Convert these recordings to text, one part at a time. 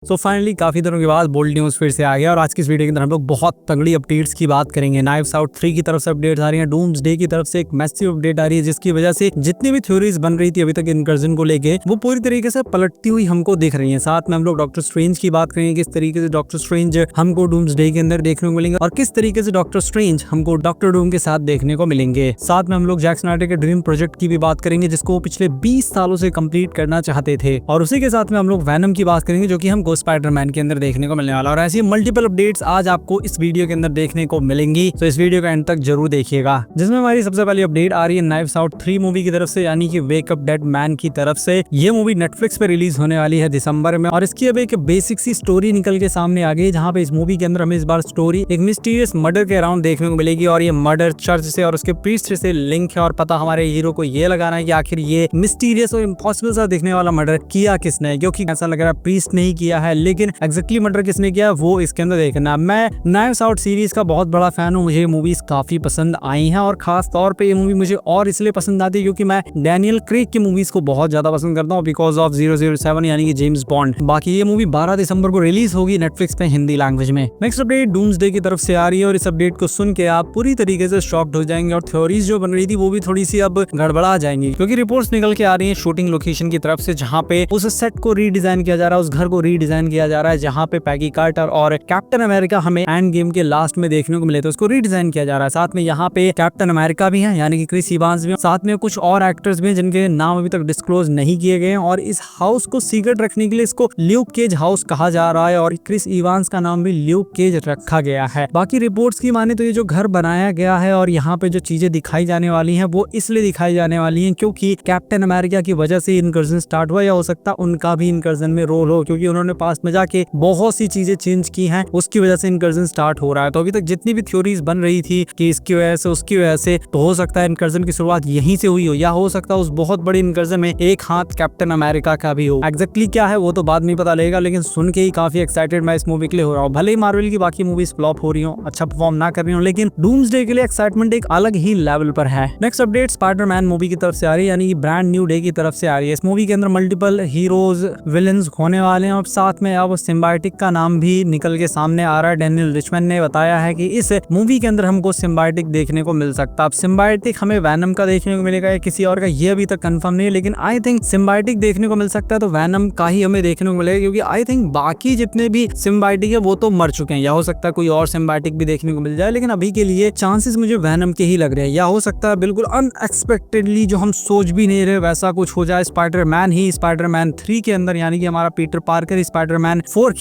So finally काफी दिनों के बाद बोल्ड न्यूज फिर से आ गया और आज की इस वीडियो के अंदर हम लोग बहुत तगड़ी अपडेट्स की बात करेंगे। नाइव्स आउट 3 की तरफ से अपडेट्स आ रही हैं, डूम्सडे की तरफ से एक मैसिव अपडेट आ रही है जिसकी वजह से जितनी भी थ्योरीज बन रही थी अभी तक इनकर्जन को लेके वो पूरी तरीके से पलटती हुई हमको दिख रही है। साथ में हम लोग डॉक्टर स्ट्रेंज की बात करेंगे, किस तरीके से डॉक्टर स्ट्रेंज हमको डूम्सडे के अंदर देखने को मिलेंगे और किस तरीके से डॉक्टर स्ट्रेंज हमको डॉक्टर डूम के साथ देखने को मिलेंगे। साथ में हम लोग जैक स्नाइडर के ड्रीम प्रोजेक्ट की भी बात करेंगे जिसको वो पिछले 20 सालों से कंप्लीट करना चाहते थे और उसी के साथ में हम लोग वैनम की बात करेंगे जो कि हमको स्पाइडरमैन के अंदर देखने को मिलने वाला। और ऐसी मल्टीपल अपडेट्स आज आपको इस वीडियो के अंदर देखने को मिलेंगी, तो इस वीडियो का एंड तक जरूर देखिएगा। जिसमें हमारी सबसे पहली अपडेट आ रही है नाइव्स आउट 3 मूवी की तरफ से, यानी कि वेक अप डेड मैन की तरफ से। ये मूवी नेटफ्लिक्स पे रिलीज होने वाली है दिसंबर में और इसकी अब एक बेसिक सी स्टोरी निकल के सामने आ गई, जहाँ पे इस मूवी के अंदर हमें इस बार स्टोरी एक मिस्टीरियस मर्डर के अराउंड देखने को मिलेगी और ये मर्डर चर्च से और उसके प्रीस्ट से लिंक है और पता हमारे हीरो को ये लगाना है कि आखिर ये मिस्टीरियस और इम्पॉसिबल सा दिखने वाला मर्डर किया किसने, क्योंकि ऐसा लग रहा है प्रीस्ट ने ही किया है, लेकिन एग्जैक्टली मर्डर किसने किया वो इसके अंदर देखना। मैं नाइव्स आउट सीरीज का बहुत बड़ा फैन हूँ, मुझे ये मूवीज काफी पसंद आई हैं और खास तौर पे ये मूवी मुझे और इसलिए पसंद आती है क्योंकि मैं डैनियल क्रेग की मूवीज को बहुत ज्यादा पसंद करता हूँ बिकॉज ऑफ 007 यानी कि जेम्स बॉन्ड। बाकी ये मूवी 12 दिसंबर को रिलीज होगी नेटफ्लिक्स पे हिंदी लैंग्वेज में। नेक्स्ट अपडेट डूम्सडे की तरफ से आ रही है और इस अपडेट को सुन के आप पूरी तरीके से शॉक्ड हो जाएंगे और थ्योरीज जो बन रही थी वो भी थोड़ी सी अब गड़बड़ा जाएंगी, क्योंकि रिपोर्ट्स निकल के आ रही है शूटिंग लोकेशन की तरफ से, जहाँ पे उस सेट को रीडिजाइन किया जा रहा है, उस घर को रीडिजाइन किया जा रहा है जहाँ पे पैगी कार्टर और कैप्टन अमेरिका हमें एंड गेम के लास्ट में देखने को मिले, तो उसको रीडिजाइन किया जा रहा है। साथ में यहाँ पे कैप्टन अमेरिका भी है यानी कि क्रिस इवांस भी है, साथ में कुछ और एक्टर्स भी हैं जिनके नाम अभी तक डिस्क्लोज नहीं किए गए हैं और इस हाउस को सीक्रेट रखने के लिए इसको ल्यूक केज हाउस कहा जा रहा है और क्रिस इवांस का नाम भी ल्यूक केज रखा गया है। बाकी रिपोर्ट्स की माने तो ये जो घर बनाया गया है और यहाँ पे जो चीजें दिखाई जाने वाली हैं वो इसलिए दिखाई जाने वाली हैं क्योंकि कैप्टन अमेरिका की वजह से इनकर्जन स्टार्ट हुआ, या हो सकता उनका भी इनकर्जन में रोल हो क्योंकि उन्होंने पास में जाके बहुत सी चीजें चेंज की हैं, उसकी वजह से इनकर्जन स्टार्ट हो रहा है। तो अभी तक जितनी भी थ्योरीज बन रही थी कि इसकी वजह से उसकी वजह से, तो हो सकता है इनकर्जन की शुरुआत यहीं से हुई हो, या हो सकता है उस बहुत बड़ी इनकर्जन में एक हाथ कैप्टन अमेरिका का भी हो। एग्जैक्टली क्या है वो तो बाद में पता लगेगा, लेकिन सुन के ही काफी एक्साइटेड मैं इस मूवी के लिए हो रहा हूँ। भले ही मार्वल की बाकी मूवीज फ्लॉप हो रही हो, अच्छा परफॉर्म ना कर रही हो, लेकिन डूम्सडे के लिए एक्साइटमेंट एक अलग ही लेवल पर है। नेक्स्ट अपडेट स्पाइडरमैन मूवी की तरफ से आ रही है, यानी कि ब्रांड न्यू डे की तरफ से आ रही है। इस मूवी के अंदर मल्टीपल हीरोज विलेंस होने वाले हैं और साथ में अब सिम्बायोटिक का नाम भी निकल के सामने आ रहा है। डैनियल रिचमैन ने बताया है कि इस मूवी के अंदर हमको सिम्बायोटिक देखने को मिल सकता है। अब सिम्बायोटिक हमें वैनम का देखने को मिलेगा या किसी और का, ये अभी तक कंफर्म नहीं है, लेकिन आई थिंक सिम्बायोटिक देखने को मिल सकता है तो वैनम का ही हमें देखने को मिलेगा, क्योंकि आई थिंक बाकी जितने भी सिम्बायोटिक है वो तो मर चुके हैं, या हो सकता है कोई और सिम्बायोटिक भी देखने को मिल जाए, लेकिन अभी के लिए चांसेस मुझे वैनम के ही लग रहे हैं, या हो सकता है बिल्कुल अनएक्सपेक्टेडली जो हम सोच भी नहीं रहे वैसा कुछ हो जाए। स्पाइडरमैन ही स्पाइडरमैन 3 के अंदर, यानी कि हमारा पीटर पार्कर स्पाइडरमैन 4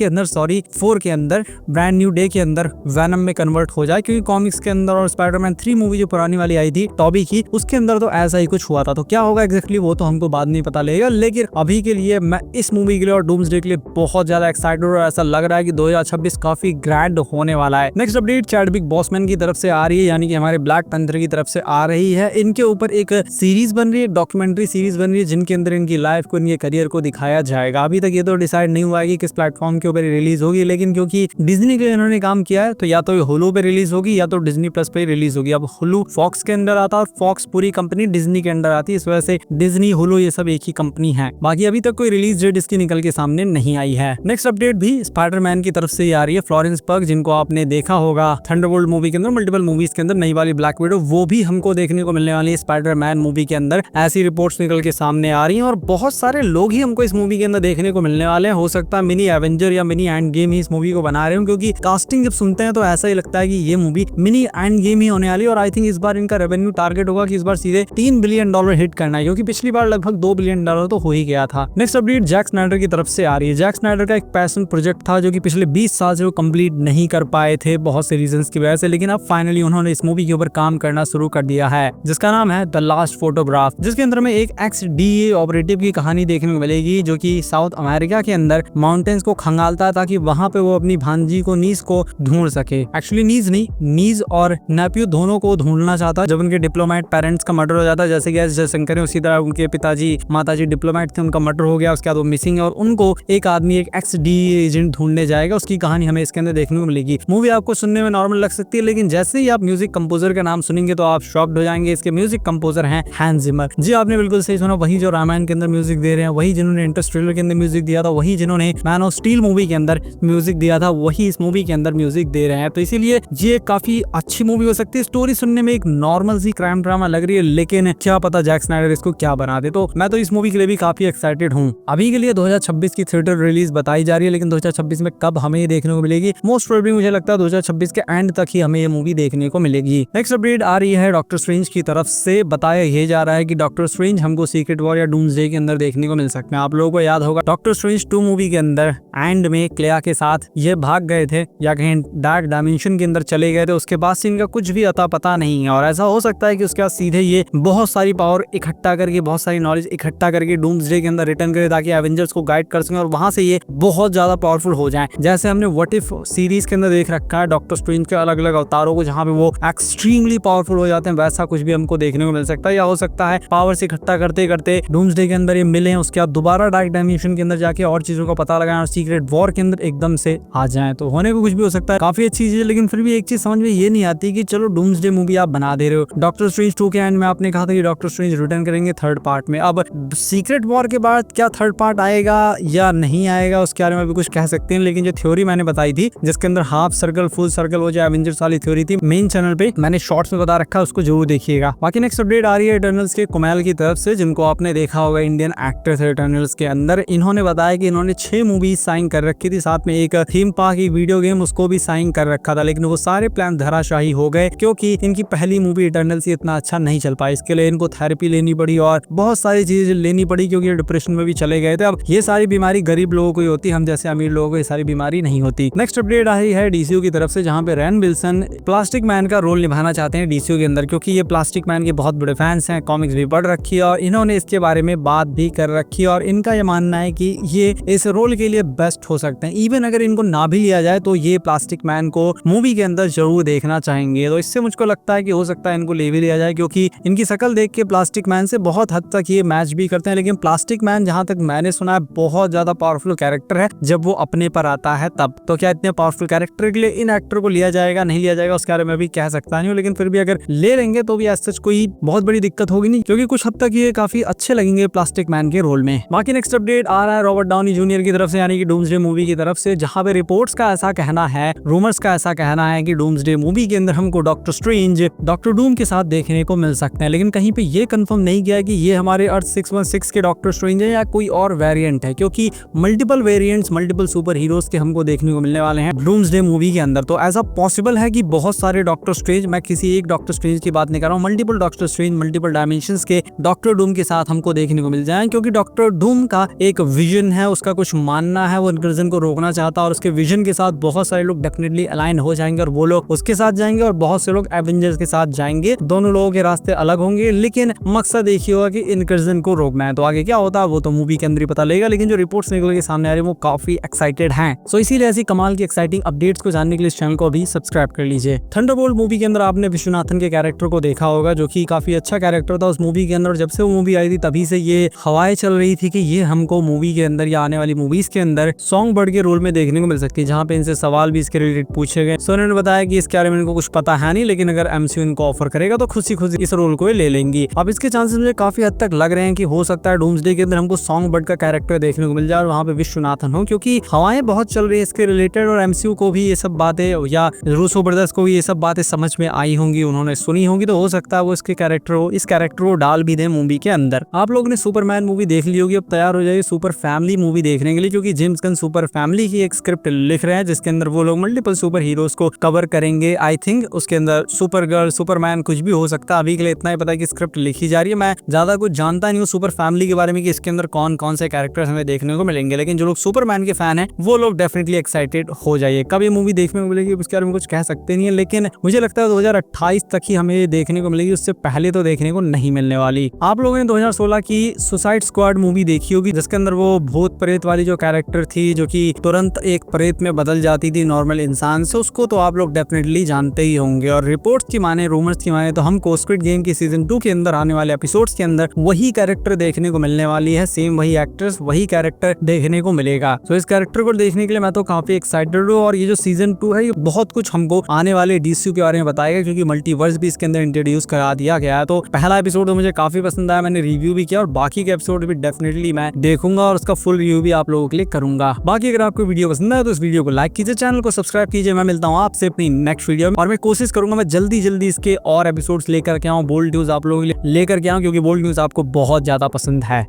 के अंदर ब्रांड न्यू डे के अंदर वैनम में कन्वर्ट हो जाए, क्योंकि कॉमिक्स के अंदर और स्पाइडरमैन 3 मूवी जो पुरानी वाली आई थी टॉबी की, उसके अंदर तो ऐसा ही कुछ हुआ था। तो क्या होगा एग्जैक्टली वो तो हमको बाद में पता लगेगा, लेकिन अभी के लिए मैं इस मूवी के लिए और डूम्सडे के लिए बहुत ज्यादा एक्साइटेड और ऐसा लग रहा है कि 2026 काफी ग्रैंड होने वाला है। नेक्स्ट अपडेट चैडविक बॉसमैन की तरफ से आ रही है, यानी कि हमारे ब्लैक पैंथर की तरफ से आ रही है। इनके ऊपर एक सीरीज बन रही है, डॉक्यूमेंट्री सीरीज बन रही है, जिनके अंदर इनकी लाइफ को, इनके करियर को दिखाया जाएगा। अभी तक ये तो डिसाइड नहीं हुआ है कि किस प्लेटफॉर्म के ऊपर रिलीज होगी, लेकिन क्योंकि डिज्नी के लिए इन्होंने काम किया है तो या तो हुलू पे रिलीज होगी या तो डिज्नी प्लस पे रिलीज होगी। अब हुलू फॉक्स के अंदर आता है और फॉक्स पूरी कंपनी डिज्नी के अंदर आती है, इस वजह से डिज्नी हुलू ये सब एक ही कंपनी है। बाकी अभी तक कोई रिलीज डेट इसकी निकल के सामने नहीं आई है। नेक्स्ट अपडेट भी स्पाइडरमैन की तरफ से ही आ रही है। फ्लोरेंस पर्ग, जिनको आपने देखा होगा थंडरबोल्ट मूवी के अंदर, मल्टीपल मूवीज के अंदर, नई वाली ब्लैक विडो, वो भी हमको देखने को मिलने वाली है स्पाइडरमैन मूवी के अंदर। ऐसी रिपोर्ट्स निकल के सामने आ रही हैं और बहुत सारे लोग ही हमको इस मूवी के अंदर देखने को मिलने वाले हैं। हो सकता है मिनी एवेंजर या मिनी एंड गेम ही इस मूवी को बना रहे हो, क्योंकि कास्टिंग जब सुनते हैं तो ऐसा ही लगता है कि ये मूवी मिनी एंड गेम ही होने वाली है। और आई थिंक इस बार इनका रेवेन्यू टारगेट होगा कि इस बार सीधे $3 बिलियन हिट करना है, क्योंकि पिछली बार लगभग $2 बिलियन तो हो ही गया था। नेक्स्ट अपडेट जैक स्नाइडर की तरफ से आ रही है। जैक स्नाइडर का एक पैशन प्रोजेक्ट था जो कि पिछले 20 साल से वो कंप्लीट नहीं कर पाए थे बहुत से रीजंस की वजह से, लेकिन अब फाइनली उन्होंने इस मूवी के ऊपर काम करना शुरू कर दिया है, जिसका नाम है द लास्ट फोटोग्राफ, जिसके अंदर में एक एक्स DEA ऑपरेटिव की कहानी देखने को मिलेगी जो कि साउथ अमेरिका के अंदर माउंटेन्स को खंगालता है ताकि वहां पे वो अपनी भांजी को, नीज को ढूंढ सके। एक्चुअली नीज नहीं, नीज और नेफ्यू दोनों को ढूंढना चाहता है। जब उनके डिप्लोमेट पेरेंट्स का मर्डर हो जाता है, जैसे कि एस जयशंकर है, उसी तरह उनके पिताजी माताजी डिप्लोमेट थे, उनका मर्डर हो गया, उसके बाद वो मिसिंग है और उनको एक आदमी, एक एक्स DEA एजेंट ढूंढने जाएगा। उसकी कहानी हमें इसके अंदर देखने को मिलेगी। मूवी आपको सुनने में नॉर्मल लग सकती है, लेकिन जैसे ही आप म्यूजिक कंपोजर का नाम सुनेंगे तो आप शॉक्ड हो जाएंगे। इसके म्यूजिक कंपोजर हैं हैंस जिमर। जी आपने बिल्कुल सही सुना, वही जो रामायण के अंदर म्यूजिक दे रहे हैं, वही जिन्होंने इंटरस्टेलर के अंदर म्यूजिक दिया था, वही जिन्होंने जिन्होंने मैन ऑफ स्टील मूवी के अंदर म्यूजिक दिया था वही इस मूवी के अंदर म्यूजिक दे रहे हैं। तो इसीलिए ये काफी अच्छी मूवी हो सकती है। स्टोरी सुनने में एक नॉर्मल सी क्राइम ड्रामा लग रही है, लेकिन क्या पता जैक स्नाइडर इसको क्या बना दे। तो मैं तो इस मूवी के लिए भी काफी एक्साइटेड हूँ। अभी के लिए 2026 की थिएटर रिलीज बताई जा रही है, लेकिन 2026 में कब हमें ये देखने को मिलेगी, मोस्ट प्रोबेबली मुझे लगता है 2026 के एंड तक ही हमें ये मूवी देखने को मिलेगी। नेक्स्ट अपडेट आ रही है डॉक्टर स्ट्रेंज की तरफ से। बताया ये जा रहा है कि डॉक्टर स्ट्रेंज हमको सीक्रेट वॉर या डूम्सडे के अंदर देखने को मिल सकते हैं। आप लोगों को याद होगा डॉक्टर स्ट्रेंज 2 मूवी के अंदर एंड में क्लेया के साथ ये भाग गए थे या कहीं डार्क डायमेंशन के अंदर चले गए थे, उसके बाद से इनका कुछ भी अता पता नहीं है। और ऐसा हो सकता है कि उसके बाद सीधे ये बहुत सारी पावर इकट्ठा करके, बहुत सारी नॉलेज इकट्ठा करके डूम्सडे के अंदर रिटर्न करे ताकि एवेंजर्स को गाइड कर सकें और वहां से ये बहुत ज्यादा पावरफुल हो जाएं। जैसे हमने व्हाट इफ सीरीज के अंदर देख रखा है डॉक्टर स्ट्रेंज के अलग अलग अवतारों को, जहां पे वो एक्सट्रीमली पावरफुल हो जाते हैं, वैसा कुछ भी हमको देखने को मिल सकता है। या हो सकता है पावर से इकट्ठा करते करते डूम्सडे के अंदर ये मिले, उसके बाद दोबारा डार्क डायमेंशन के अंदर जाके और चीजों का पता लगाएं और सीक्रेट वॉर के अंदर एकदम से आ जाएं। तो होने को कुछ भी हो सकता है, काफी अच्छी चीज है। लेकिन फिर भी एक चीज समझ में ये नहीं आती कि चलो डूम्सडे मूवी आप बना दे रहे हो, डॉक्टर स्ट्रेंज 2 के एंड में आपने कहा था कि डॉक्टर स्ट्रेंज रिटर्न करेंगे थर्ड पार्ट में। अब सीक्रेट वॉर के बाद क्या थर्ड पार्ट आएगा या नहीं आएगा उसके बारे में भी कुछ कह सकते हैं। लेकिन जो थ्योरी मैंने बताई थी जिसके अंदर हाफ सर्कल फुल सर्कल वो जो एवेंजर्स वाली थ्योरी थी, मेन चैनल पे मैंने शॉर्ट्स में बता रखा है, उसको जरूर देखिएगा। बाकी नेक्स्ट अपडेट आ रही है इटर्नल्स के कुमैल की तरफ से, जिनको आपने देखा होगा इंडियन एक्टर थे इटर्नल्स के अंदर। इन्होंने बताया कि इन्होंने 6 मूवी साइन कर रखी थी, साथ में एक थीम पार्क की वीडियो गेम उसको भी साइन कर रखा था, लेकिन वो सारे प्लान धराशाही हो गए क्योंकि इनकी पहली मूवी इटर्नल्स इतना अच्छा नहीं चल पाई। इसके लिए इनको थेरेपी लेनी पड़ी और बहुत सारी चीजें लेनी पड़ी क्योंकि डिप्रेशन में भी चले गए थे। अब ये सारी बीमारी गरीब लोगों को ही होती, हम जैसे अमीर लोगों को ये सारी बीमारी नहीं होती। नेक्स्ट अपडेट आई है डीसीयू की तरफ से, जहां पे रैन विल्सन प्लास्टिक मैन का रोल निभाना चाहते हैं डीसीयू के अंदर, क्योंकि ये प्लास्टिक मैन के बहुत बड़े फैंस हैं, कॉमिक्स भी पढ़ रखी है और इन्होंने इसके बारे में बात भी कर रखी है। और इनका ये मानना है कि ये इस रोल के लिए बेस्ट हो सकते हैं। इवन अगर इनको ना भी लिया जाए तो ये प्लास्टिक मैन को मूवी के अंदर जरूर देखना चाहेंगे। तो इससे मुझको लगता है कि हो सकता है इनको ले भी लिया जाए, क्योंकि इनकी शक्ल देख के प्लास्टिक मैन से बहुत हद तक ये मैच भी करते हैं। लेकिन प्लास्टिक मैन जहां तक मैंने सुना है बहुत ज्यादा पावरफुल कैरेक्टर है जब वो अपने पर आता है तब। तो क्या इतने पावरफुल कैरेक्टर के लिए इन एक्टर को लिया जाएगा नहीं लिया जाएगा उसके बारे में भी कह सकता नहीं हूँ, लेकिन फिर भी अगर ले लेंगे तो भी एज सच कोई बहुत बड़ी दिक्कत होगी नहीं, क्योंकि कुछ हद तक ये काफी अच्छे लगेंगे प्लास्टिक मैन के रोल में। बाकी नेक्स्ट अपडेट आ रहा है रॉबर्ट डाउनी जूनियर की तरफ से, यानी कि डूम्सडे मूवी की तरफ से, जहां पे रिपोर्ट्स का ऐसा कहना है, रूमर्स का ऐसा कहना है कि डूम्सडे मूवी के अंदर हमको डॉक्टर स्ट्रेंज डॉक्टर डूम के साथ देखने को मिल सकते हैं। लेकिन कहीं पे ये कंफर्म नहीं किया कि ये हमारे अर्थ 616 के डॉक्टर स्ट्रेंज है या कोई और वेरिएंट है, क्योंकि multiple variants multiple super heroes के हमको देखने को मिलने वाले हैं डूम्सडे मूवी के अंदर। तो ऐसा पॉसिबल है कि बहुत सारे डॉक्टर स्ट्रेंज, मैं किसी एक डॉक्टर स्ट्रेंज की बात नहीं कर रहा हूँ, multiple doctor strange multiple dimensions के डॉक्टर डूम के साथ हमको देखने को मिल जाए, क्योंकि डॉक्टर डूम का एक विजन है, उसका कुछ मानना है, वो इनकर्जन को रोकना चाहता है और उसके विजन के साथ बहुत सारे लोग डेफिनेटली अलाइन हो जाएंगे और वो लोग उसके साथ जाएंगे और बहुत से लोग एवेंजर्स के साथ जाएंगे। दोनों लोगों के रास्ते अलग होंगे, लेकिन मकसद एक ही होगा कि इनकर्जन को रोकना है। तो आगे क्या होता है वो तो मूवी के अंदर ही पता लगेगा, लेकिन जो रिपोर्ट्स निकल के सामने आ रही है वो काफी एक्साइटेड हैं। सो इसीलिए ऐसी कमाल की एक्साइटिंग अपडेट्स को जानने के लिए इस चैनल को अभी सब्सक्राइब कर लीजिए। थंडरबोल्ट मूवी के अंदर आपने विश्वनाथन के कैरेक्टर को देखा होगा, जो कि काफी अच्छा कैरेक्टर था उस मूवी के अंदर। जब से वो मूवी आई थी तभी से ये हवाएं चल रही थी कि ये हमको मूवी के अंदर या आने वाली मूवीज के अंदर सॉन्ग बर्ड के रोल में देखने को मिल सकती है, जहाँ पे इनसे सवाल भी इसके रिलेटेड पूछे गए। सो उन्होंने बताया कि इसके बारे में इनको कुछ पता है नहीं, लेकिन अगर एमसीयू इनको ऑफर करेगा तो खुशी खुशी इस रोल को ले लेंगी। अब इसके चांसेस मुझे काफी हद तक लग रहे हैं कि हो सकता है डूम्सडे के अंदर हमको सॉन्ग बर्ड का कैरेक्टर देखने को मिल जाए और वहाँ पे विश्वनाथन हो, क्योंकि हवाएं बहुत चल रही है इसके रिलेटेड और एमसीयू को भी ये सब बातें या रूसो ब्रदर्स को भी ये सब बातें समझ में आई होंगी, उन्होंने सुनी होंगी। तो हो सकता है वो इसके कैरेक्टर हो, इस कैरेक्टर को डाल भी दे मूवी के अंदर। आप लोगों ने सुपरमैन मूवी देख ली होगी, अब तैयार हो जाइए सुपर फैमिली मूवी देखने के लिए, क्योंकि जेम्स गन सुपर फैमिली की एक स्क्रिप्ट लिख रहे हैं जिसके अंदर वो लोग मल्टीपल सुपर हीरोज को कवर करेंगे। आई थिंक उसके अंदर सुपर गर्ल सुपरमैन कुछ भी हो सकता है। अभी के लिए इतना ही पता है कि स्क्रिप्ट लिखी जा रही है। मैं ज्यादा कुछ जानता नहीं हूँ सुपर फैमिली के बारे में कि इसके अंदर कौन कौन से कैरेक्टर्स हमें देखने को मिलेंगे, लेकिन जो लोग सुपरमैन के फैन हैं वो लोग डेफिनेटली एक्साइटेड हो जाइए। कब ये मूवी देखने को मिलेगी उसके बारे में कुछ कह सकते नहीं है, लेकिन मुझे लगता है 2028 तक ही हमें देखने को मिलेगी, उससे पहले तो देखने को नहीं मिलने वाली। आप लोगों ने 2016 की सुसाइड स्क्वाड मूवी देखी होगी, जिसके अंदर वो भूत प्रेत वाली जो कैरेक्टर थी जो कि तुरंत एक प्रेत में बदल जाती थी नॉर्मल इंसान से, उसको तो आप लोग डेफिनेटली जानते ही होंगे। और रिपोर्ट्स की माने, रूमर्स की माने तो हमको स्क्विड गेम की सीजन 2 के अंदर आने वाले एपिसोड्स के अंदर वही कैरेक्टर देखने को मिलने वाली है, सेम वही एक्टर्स वही कैरेक्टर देखने को मिलेगा। तो इस कैरेक्टर को देखने के लिए मैं तो काफी एक्साइटेड हूँ। और ये जो सीजन 2 है ये बहुत कुछ हमको आने वाले डीसीयू के बारे में बताएगा, क्योंकि मल्टीवर्स भी इसके अंदर इंट्रोड्यूस करा दिया गया है। तो पहला एपिसोड तो मुझे काफी पसंद आया, मैंने रिव्यू भी किया और बाकी के एपिसोड भी डेफिनेटली मैं देखूंगा और उसका फुल रिव्यू भी आप लोगों लोगों के लिए करूंगा। बाकी अगर आपको वीडियो पसंद है तो इस वीडियो को लाइक कीजिए, चैनल को सब्सक्राइब कीजिए। मैं मिलता हूँ आपसे अपनी नेक्स्ट वीडियो में और मैं कोशिश करूंगा मैं जल्दी इसके और एपिसोड्स लेकर के आऊँ, बोल्ड न्यूज आप लोगों के लिए लेकर के आऊँ, क्योंकि बोल्ड न्यूज आपको बहुत ज्यादा पसंद है।